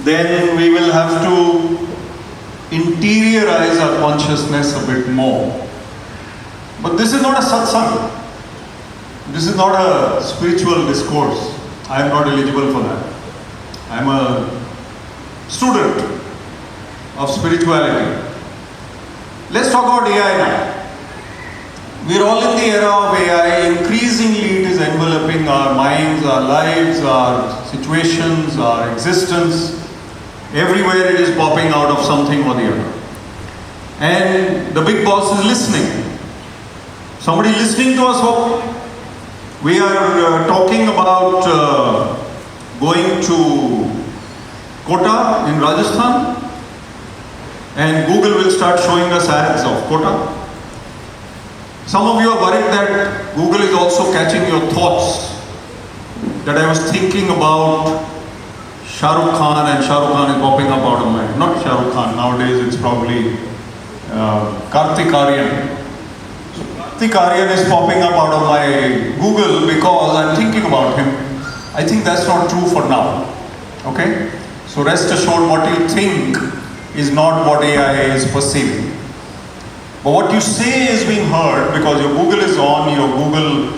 then we will have to interiorize our consciousness a bit more. But this is not a satsang. This is not a spiritual discourse. I am not eligible for that. I am a student of spirituality. Let's talk about AI now. We are all in the era of AI. Increasingly it is enveloping our minds, our lives, our situations, our existence. Everywhere it is popping out of something or the other. And the big boss is listening. Somebody listening to us, hope. We are talking about going to Kota in Rajasthan, and Google will start showing us ads of Kota. Some of you are worried that Google is also catching your thoughts, that I was thinking about Shah Rukh Khan, and Shah Rukh Khan is popping up out of my, not Shah Rukh Khan, nowadays it's probably Kartik Aaryan. Kartik Aaryan is popping up out of my Google because I'm thinking about him. I think that's not true for now. Okay? So rest assured, what you think is not what AI is perceiving. But what you say is being heard because your Google is on, your Google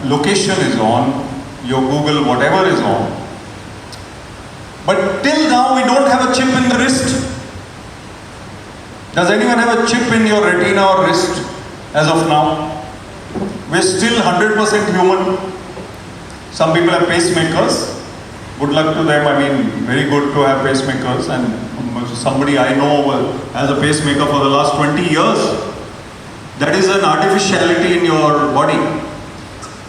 location is on, your Google whatever is on. But till now we don't have a chip in the wrist. Does anyone have a chip in your retina or wrist as of now? We're still 100% human. Some people have pacemakers. Good luck to them. I mean, very good to have pacemakers. And somebody I know has a pacemaker for the last 20 years. That is an artificiality in your body.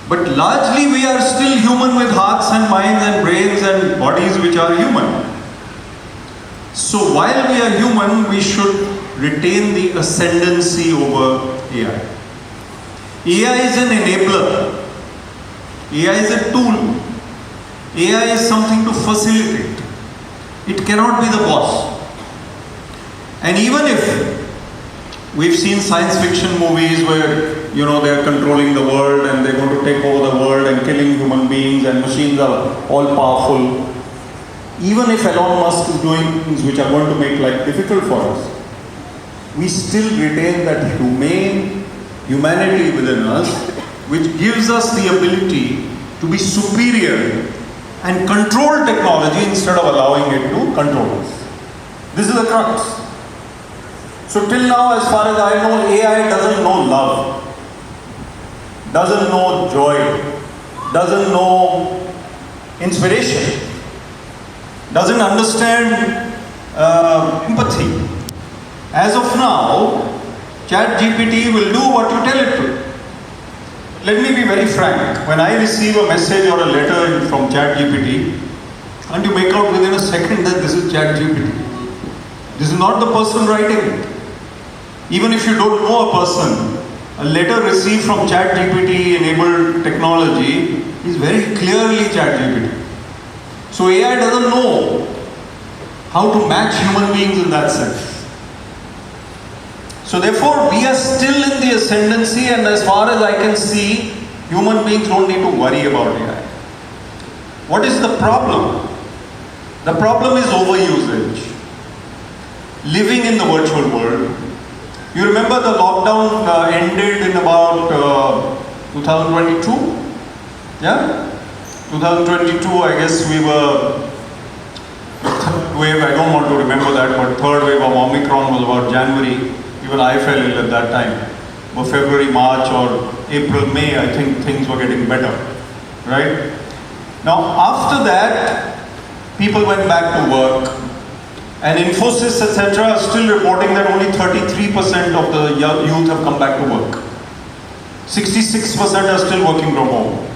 But largely we are still human with hearts and minds and brains and bodies which are human. So while we are human, we should retain the ascendancy over AI. AI is an enabler. AI is a tool. AI is something to facilitate. It cannot be the boss. And even if we've seen science fiction movies where, you know, they're controlling the world and they're going to take over the world and killing human beings and machines are all powerful. Even if Elon Musk is doing things which are going to make life difficult for us, we still retain that humanity within us, which gives us the ability to be superior and control technology instead of allowing it to control us. This is the crux. So till now, as far as I know, AI doesn't know love, doesn't know joy, doesn't know inspiration, doesn't understand empathy. As of now, ChatGPT will do what you tell it to. Let me be very frank. When I receive a message or a letter from ChatGPT, and you make out within a second that this is ChatGPT. This is not the person writing it. Even if you don't know a person, a letter received from ChatGPT enabled technology is very clearly ChatGPT. So AI doesn't know how to match human beings in that sense. So therefore, we are still in the ascendancy, and as far as I can see, human beings don't need to worry about AI. What is the problem? The problem is overusage. Living in the virtual world. You remember the lockdown ended in about 2022? Yeah? 2022, I guess we were, third wave, I don't want to remember that, but third wave of Omicron was about January. Even I fell ill at that time. But February, March or April, May, I think things were getting better, right? Now after that, people went back to work, and Infosys, etc. are still reporting that only 33% of the youth have come back to work. 66% are still working from home.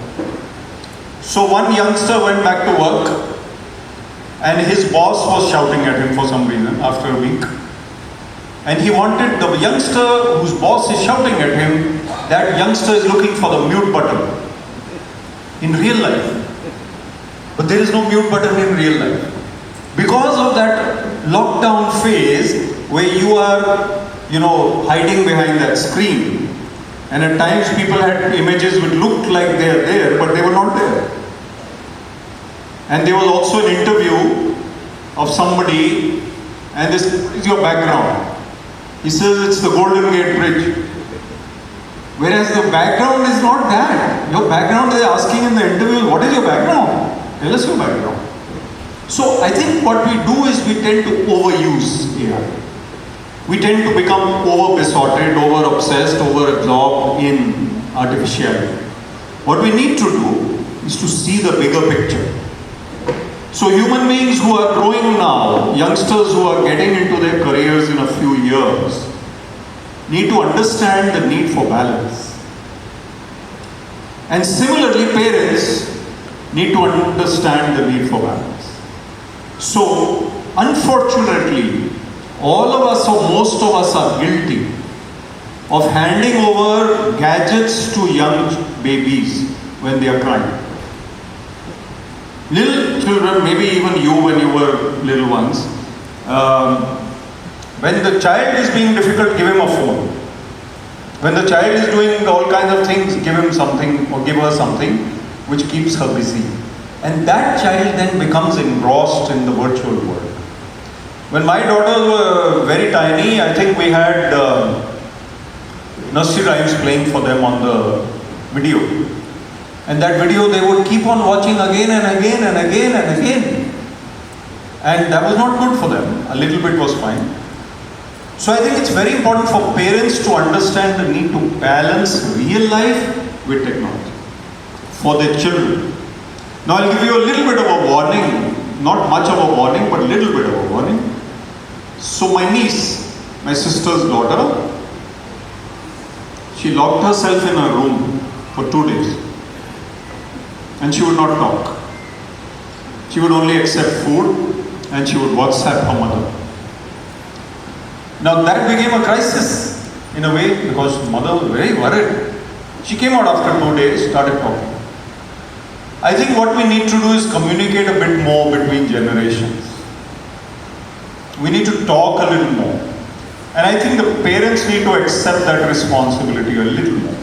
So one youngster went back to work, and his boss was shouting at him for some reason after a week. And he wanted the youngster whose boss is shouting at him, that youngster is looking for the mute button in real life. But there is no mute button in real life. Because of that lockdown phase where you are, hiding behind that screen. And at times people had images which looked like they are there, but they were not there. And there was also an interview of somebody, and this is your background. He says it's the Golden Gate Bridge. Whereas the background is not that. Your background, they are asking in the interview, what is your background? Tell us your background. So I think what we do is we tend to overuse AI. We tend to become over-besotted, over-obsessed, over-absorbed in artificiality. What we need to do is to see the bigger picture. So human beings who are growing now, youngsters who are getting into their careers in a few years, need to understand the need for balance. And similarly, parents need to understand the need for balance. So, unfortunately, all of us or most of us are guilty of handing over gadgets to young babies when they are crying. Little children, maybe even you when you were little ones, when the child is being difficult, give him a phone. When the child is doing all kinds of things, give him something or give her something which keeps her busy. And that child then becomes engrossed in the virtual world. When my daughters were very tiny, I think we had nursery rhymes playing for them on the video. And that video they would keep on watching again and again and again and again. And that was not good for them. A little bit was fine. So I think it's very important for parents to understand the need to balance real life with technology for their children. Now I'll give you a little bit of a warning, not much of a warning, but a little bit of a warning. So my niece, my sister's daughter, she locked herself in her room for 2 days. And she would not talk. She would only accept food and she would WhatsApp her mother. Now that became a crisis in a way because mother was very worried. She came out after 2 days, started talking. I think what we need to do is communicate a bit more between generations. We need to talk a little more. And I think the parents need to accept that responsibility a little more.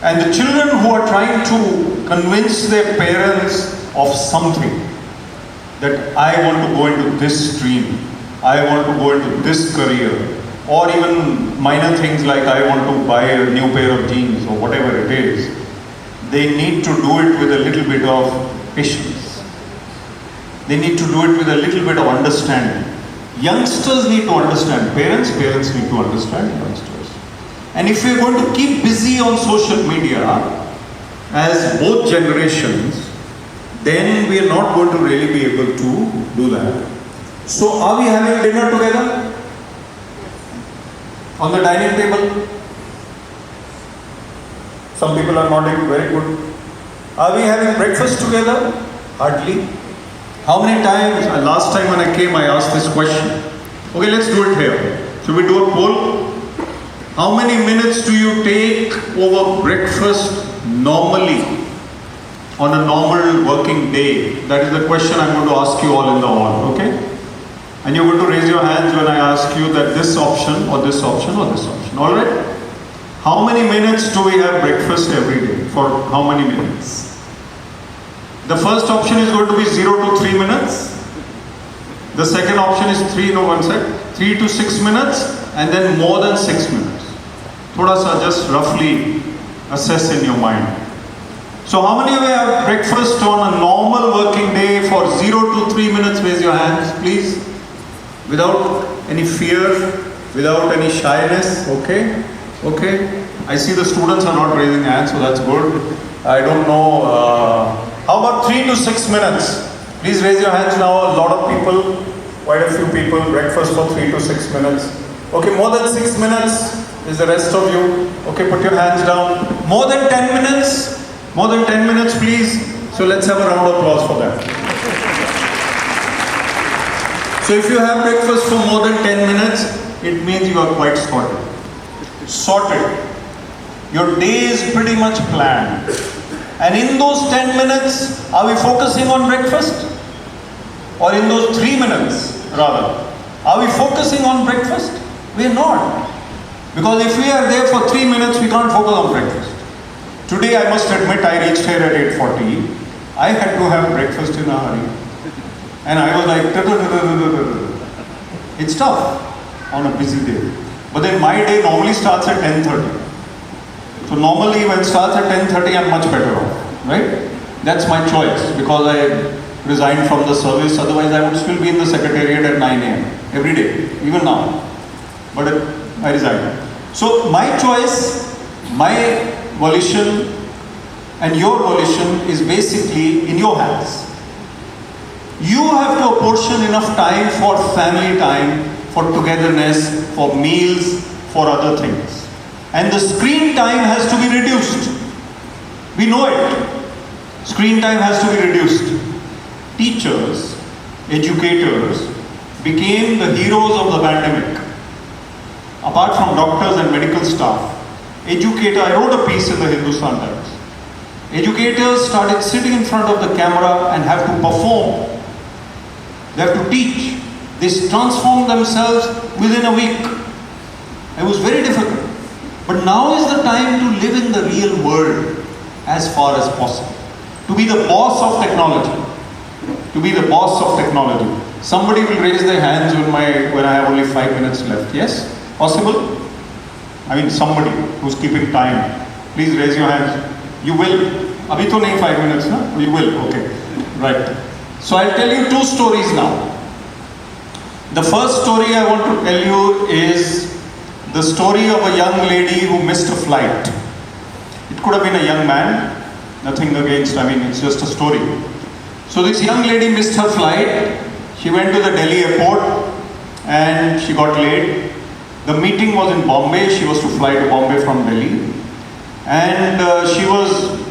And the children who are trying to convince their parents of something, that I want to go into this stream, I want to go into this career, or even minor things like I want to buy a new pair of jeans or whatever it is, they need to do it with a little bit of patience. They need to do it with a little bit of understanding. Youngsters need to understand parents, parents need to understand youngsters. And if we're going to keep busy on social media as both generations, then we are not going to really be able to do that. So are we having dinner together? On the dining table? Some people are nodding, very good. Are we having breakfast together? Hardly. How many times, last time when I came I asked this question. Okay, let's do it here. Should we do a poll? How many minutes do you take over breakfast normally on a normal working day? That is the question I'm going to ask you all in the hall, okay? And you're going to raise your hands when I ask you that this option or this option or this option, alright? How many minutes do we have breakfast every day? For how many minutes? The first option is going to be 0 to 3 minutes. The second option is 3 to 6 minutes, and then more than 6 minutes. Thoda sa just roughly assess in your mind. So how many of you have breakfast on a normal working day for 0 to 3 minutes? Raise your hands, please. Without any fear, without any shyness, okay? Okay. I see the students are not raising hands, so that's good. I don't know. How about 3 to 6 minutes? Please raise your hands now. A lot of people, quite a few people, breakfast for 3 to 6 minutes. Okay, more than 6 minutes is the rest of you. Okay, put your hands down. More than 10 minutes? More than 10 minutes, please. So let's have a round of applause for that. So if you have breakfast for more than 10 minutes, it means you are quite sorted. Sorted. Your day is pretty much planned. And in those 10 minutes, are we focusing on breakfast? Or in those 3 minutes, rather, are we focusing on breakfast? We are not. Because if we are there for 3 minutes, we can't focus on breakfast. Today, I must admit, I reached here at 8:40. I had to have breakfast in a hurry. And I was like, it's tough on a busy day. But then my day normally starts at 10:30. So normally when it starts at 10:30, I'm much better off, right? That's my choice because I resigned from the service. Otherwise, I would still be in the secretariat at 9 a.m. every day, even now. But I resigned. So my choice, my volition, and your volition is basically in your hands. You have to apportion enough time for family time, for togetherness, for meals, for other things. And the screen time has to be reduced. We know it. Screen time has to be reduced. Teachers, educators became the heroes of the pandemic. Apart from doctors and medical staff, I wrote a piece in the Hindustan Times. Educators started sitting in front of the camera and have to perform. They have to teach. They transform themselves within a week. It was very difficult. But now is the time to live in the real world as far as possible. To be the boss of technology. To be the boss of technology. Somebody will raise their hands when I have only 5 minutes left. Yes? Possible? I mean somebody who's keeping time. Please raise your hands. You will. Abhi to nahi 5 minutes, na? You will. Okay. Right. So I'll tell you 2 stories now. The first story I want to tell you is the story of a young lady who missed a flight. It could have been a young man. Nothing against, it's just a story. So this young lady missed her flight. She went to the Delhi airport and she got late. The meeting was in Bombay. She was to fly to Bombay from Delhi. And she was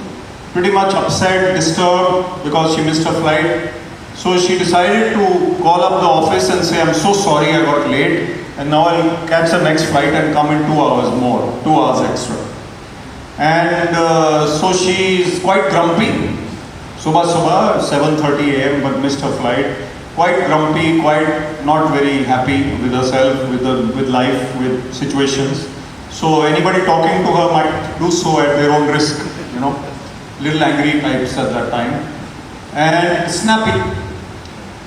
pretty much upset, disturbed because she missed her flight. So she decided to call up the office and say, I'm so sorry I got late. And now I'll catch the next flight and come in 2 hours more, 2 hours extra. And so she is quite grumpy. Subah, 7:30 a.m. but missed her flight. Quite grumpy, quite not very happy with herself, with life, with situations. So anybody talking to her might do so at their own risk, little angry types at that time. And snappy.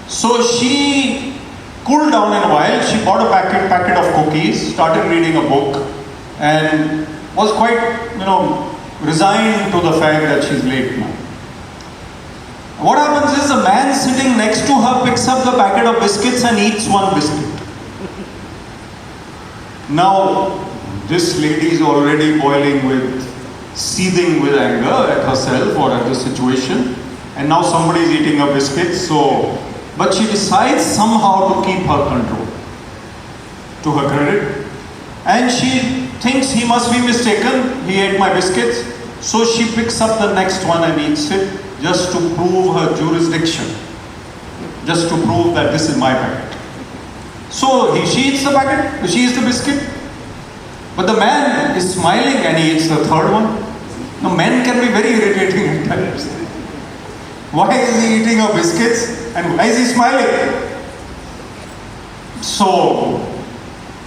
So she cooled down in a while. She bought a packet of cookies, started reading a book, and was quite, resigned to the fact that she's late now. What happens is a man sitting next to her picks up the packet of biscuits and eats one biscuit. Now, this lady is already seething with anger at herself or at the situation, and now somebody is eating her biscuits, but she decides somehow to keep her control, to her credit, and she thinks he must be mistaken, he ate my biscuits, so she picks up the next one and eats it, just to prove her jurisdiction, just to prove that this is my packet. So she eats the packet, she eats the biscuit, but the man is smiling and he eats the third one. Now men can be very irritating at times. Why is he eating her biscuits and why is he smiling? So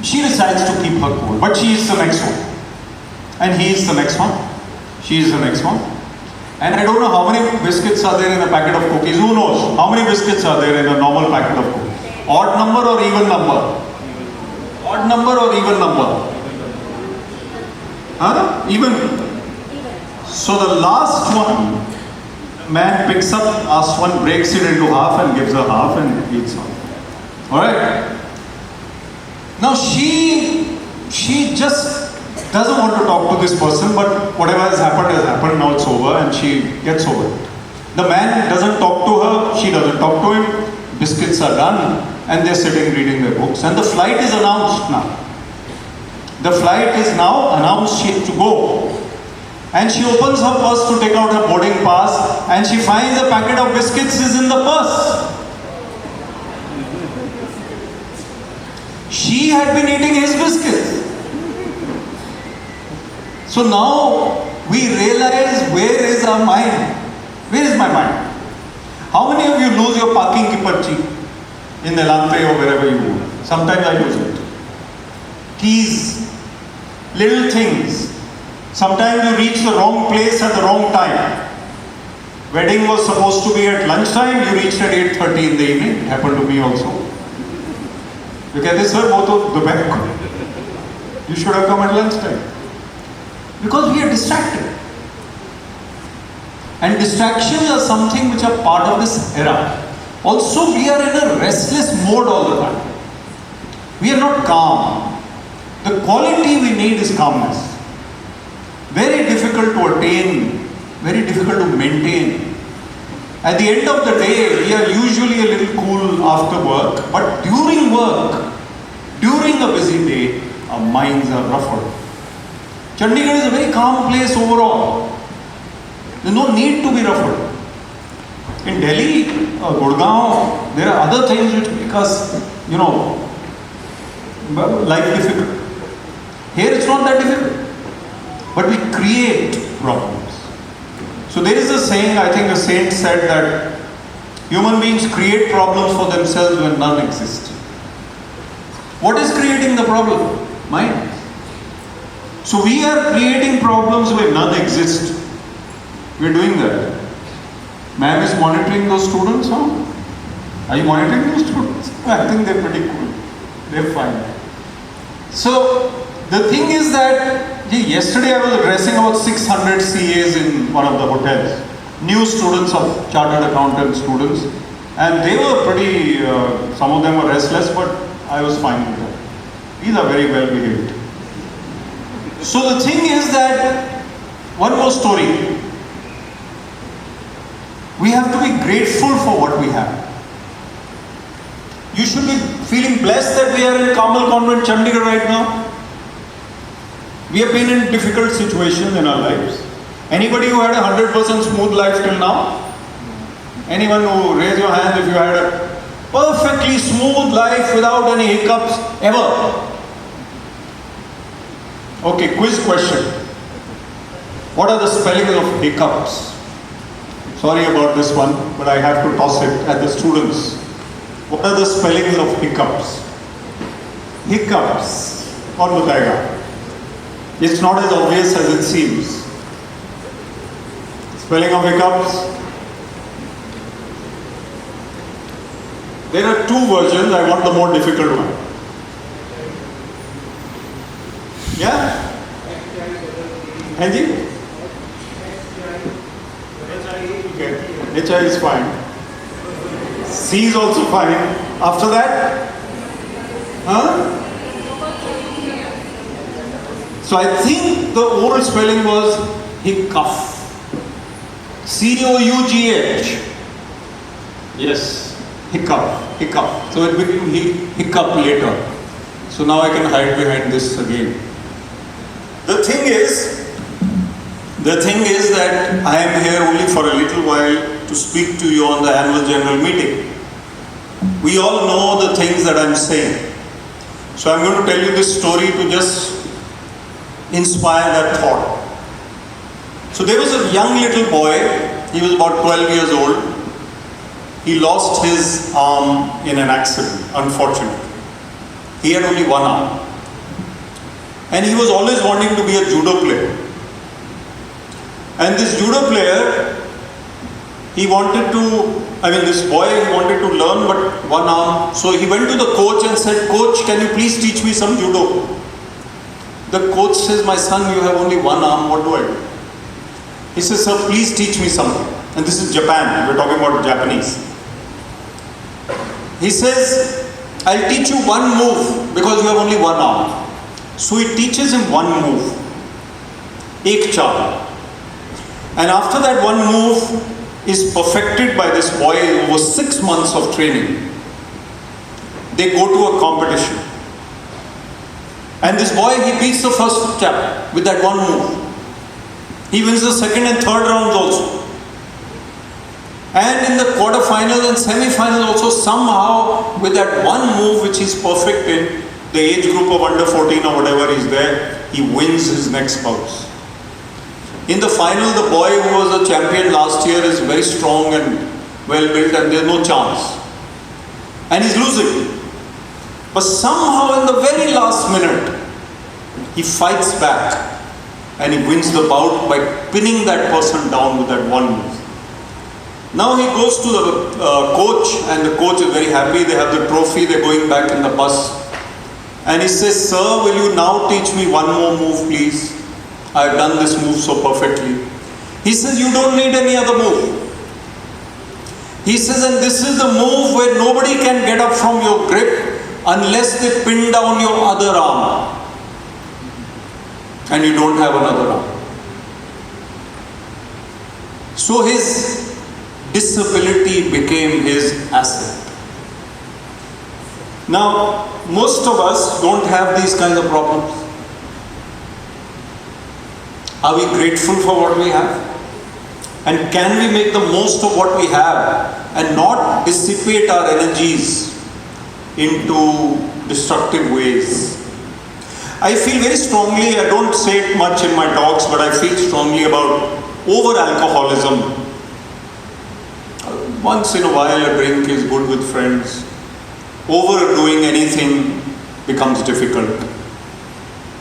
she decides to keep her cool, but she eats the next one. And he eats the next one. She eats the next one. And I don't know how many biscuits are there in a packet of cookies. Who knows? How many biscuits are there in a normal packet of cookies? Odd number or even number? Odd number or even number? Even. So the last one, man picks up last one, breaks it into half and gives her half and eats half. Alright? Now she just doesn't want to talk to this person, but whatever has happened, now it's over and she gets over it. The man doesn't talk to her, she doesn't talk to him, biscuits are done and they're sitting reading their books and the flight is announced now. The flight is now announced to go. And she opens her purse to take out her boarding pass and she finds a packet of biscuits is in the purse. She had been eating his biscuits. So now we realize where is our mind? Where is my mind? How many of you lose your parking ki parchi in Elante or wherever you go? Sometimes I lose it. Keys, little things. Sometimes you reach the wrong place at the wrong time. Wedding was supposed to be at lunchtime, you reached at 8:30 in the evening. It happened to me also. You can say, sir, both of the back. You should have come at lunchtime. Because we are distracted. And distractions are something which are part of this era. Also, we are in a restless mode all the time. We are not calm. The quality we need is calmness. Very difficult to attain, very difficult to maintain. At the end of the day, we are usually a little cool after work, but during work, during a busy day, our minds are ruffled. Chandigarh is a very calm place overall. There is no need to be ruffled. In Delhi, Gurgaon, there are other things which make us, life difficult. Here it's not that difficult. But we create problems. So there is a saying, I think a saint said that human beings create problems for themselves when none exist. What is creating the problem? Mind. So we are creating problems where none exist. We are doing that. Ma'am is monitoring those students, huh? Are you monitoring those students? I think they're pretty cool. They're fine. So the thing is that yesterday I was addressing about 600 CAs in one of the hotels. New students of chartered accountant students. And they were pretty, some of them were restless, but I was fine with them. These are very well behaved. So the thing is that, one more story. We have to be grateful for what we have. You should be feeling blessed that we are in Carmel Convent, Chandigarh right now. We have been in difficult situations in our lives. Anybody who had a 100% smooth life till now? Anyone who raise your hand if you had a perfectly smooth life without any hiccups ever? Okay, quiz question. What are the spellings of hiccups? Sorry about this one, but I have to toss it at the students. What are the spellings of hiccups? Hiccups. Kaun batayega? It's not as obvious as it seems. Spelling of hiccups. There are two versions. I want the more difficult one. Yeah? Hanji? Okay. HI is fine. C is also fine. After that? Huh? So I think the old spelling was hiccup. C-O-U-G-H. Yes, hiccup, hiccup. So it became hiccup later. So now I can hide behind this again. The thing is that I am here only for a little while to speak to you on the annual general meeting. We all know the things that I'm saying. So I'm going to tell you this story to just inspire that thought. So there was a young little boy, he was about 12 years old. He lost his arm in an accident, unfortunately. He had only one arm. And he was always wanting to be a judo player. And this judo player, he wanted to learn but one arm. So he went to the coach and said, "Coach, can you please teach me some judo?" The coach says, "My son, you have only one arm, what do I do?" He says, "Sir, please teach me something." And this is Japan, we're talking about Japanese. He says, "I'll teach you one move because you have only one arm." So he teaches him one move, Ek Chal. And after that one move is perfected by this boy over 6 months of training. They go to a competition. And this boy, he beats the first chap with that one move. He wins the second and third rounds also. And in the quarterfinals and semi-finals also, somehow with that one move which he's perfect in, the age group of under 14 or whatever is there, he wins his next bouts. In the final, the boy who was a champion last year is very strong and well built and there's no chance. And he's losing. But somehow in the very last minute, he fights back and he wins the bout by pinning that person down with that one move. Now he goes to the coach, and the coach is very happy. They have the trophy, they're going back in the bus. And he says, "Sir, will you now teach me one more move, please? I've done this move so perfectly." He says, "You don't need any other move." He says, "And this is the move where nobody can get up from your grip unless they pin down your other arm. And you don't have another arm." So his disability became his asset. Now, most of us don't have these kinds of problems. Are we grateful for what we have? And can we make the most of what we have and not dissipate our energies into destructive ways? I feel very strongly, I don't say it much in my talks, but I feel strongly about over-alcoholism. Once in a while a drink is good with friends. Overdoing anything becomes difficult.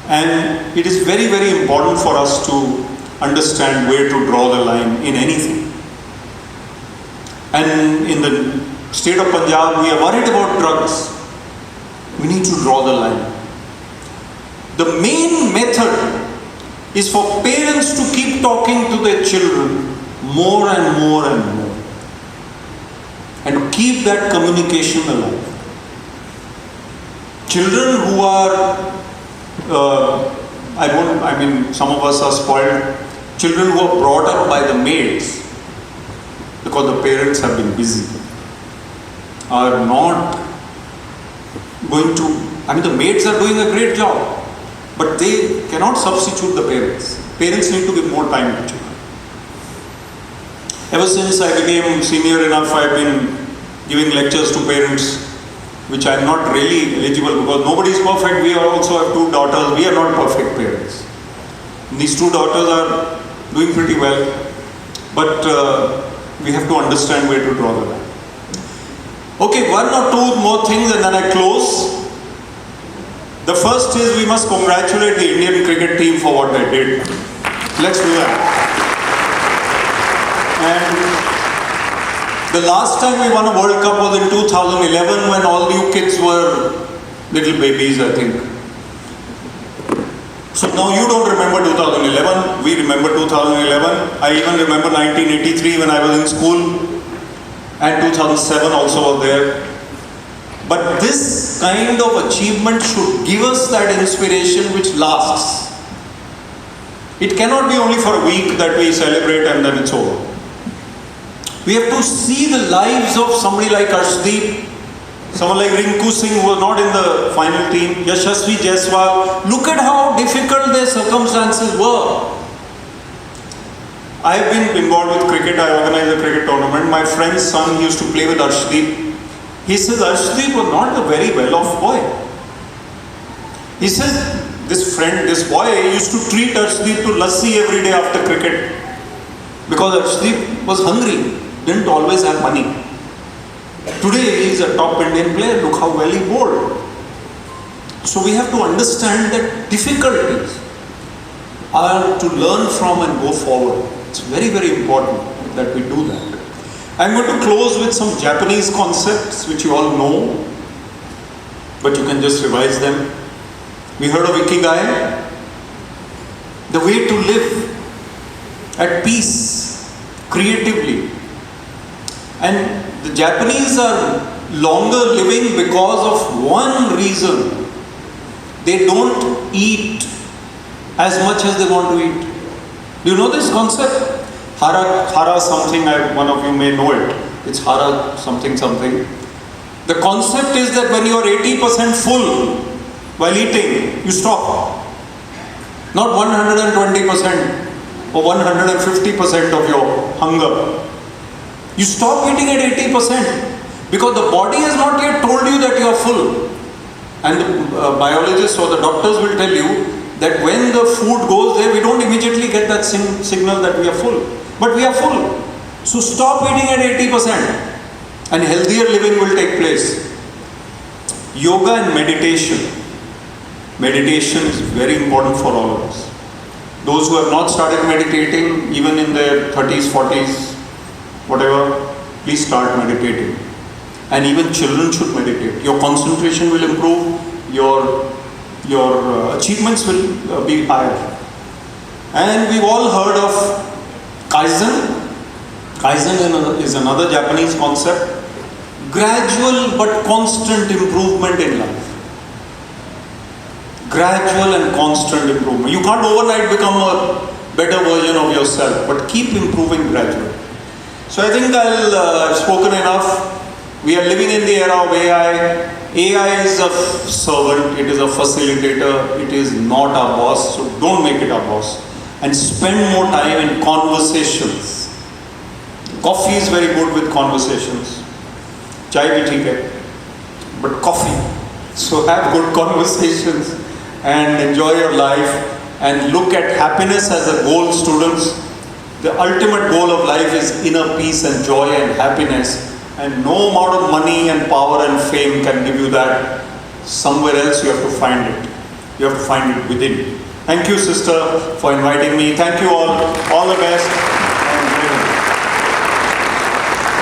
And it is very, very important for us to understand where to draw the line in anything. And in the state of Punjab, we are worried about drugs. We need to draw the line. The main method is for parents to keep talking to their children more and more and more, and to keep that communication alive. Children who are, some of us are spoiled. Children who are brought up by the maids because the parents have been busy are not going to, the maids are doing a great job, but they cannot substitute the parents. Parents need to give more time to children. Ever since I became senior enough, I've been giving lectures to parents, which I'm not really eligible because nobody is perfect. We also have 2 daughters. We are not perfect parents. And these 2 daughters are doing pretty well, but we have to understand where to draw the line. Okay, 1 or 2 more things and then I close. The first is we must congratulate the Indian cricket team for what they did. Let's do that. And the last time we won a World Cup was in 2011 when all you kids were little babies, I think. So now you don't remember 2011, we remember 2011. I even remember 1983 when I was in school, and 2007 also was there. But this kind of achievement should give us that inspiration which lasts. It cannot be only for a week that we celebrate and then it's over. We have to see the lives of somebody like Arshdeep, someone like Rinku Singh who was not in the final team, Yashasvi Jaiswal. Look at how difficult their circumstances were. I have been involved with cricket. I organized a cricket tournament. My friend's son used to play with Arshdeep. He says Arshdeep was not a very well-off boy. He says this boy used to treat Arshdeep to lassi every day after cricket because Arshdeep was hungry, didn't always have money. Today he is a top Indian player. Look how well he bowled. So we have to understand that difficulties are to learn from and go forward. It's very, very important that we do that. I'm going to close with some Japanese concepts which you all know, but you can just revise them. We heard of Ikigai, the way to live at peace, creatively. And the Japanese are longer living because of one reason. They don't eat as much as they want to eat. Do you know this concept? Hara something, one of you may know it. It's Hara something something. The concept is that when you are 80% full while eating, you stop. Not 120% or 150% of your hunger. You stop eating at 80% because the body has not yet told you that you are full. And the biologists or the doctors will tell you that when the food goes there, we don't immediately get that signal that we are full. But we are full. So stop eating at 80% and healthier living will take place. Yoga and meditation. Meditation is very important for all of us. Those who have not started meditating, even in their 30s, 40s, whatever, please start meditating. And even children should meditate. Your concentration will improve, your achievements will be higher. And we've all heard of Kaizen. Kaizen is another Japanese concept. Gradual but constant improvement in life. Gradual and constant improvement. You can't overnight become a better version of yourself, but keep improving gradually. So I think I've spoken enough. We are living in the era of AI. AI is a servant, it is a facilitator, it is not our boss, so don't make it our boss. And spend more time in conversations. Coffee is very good with conversations. Chai bhi theek hai, but coffee. So have good conversations and enjoy your life and look at happiness as a goal, students. The ultimate goal of life is inner peace and joy and happiness. And no amount of money and power and fame can give you that. Somewhere else you have to find it. You have to find it within. Thank you, sister, for inviting me. Thank you all. All the best.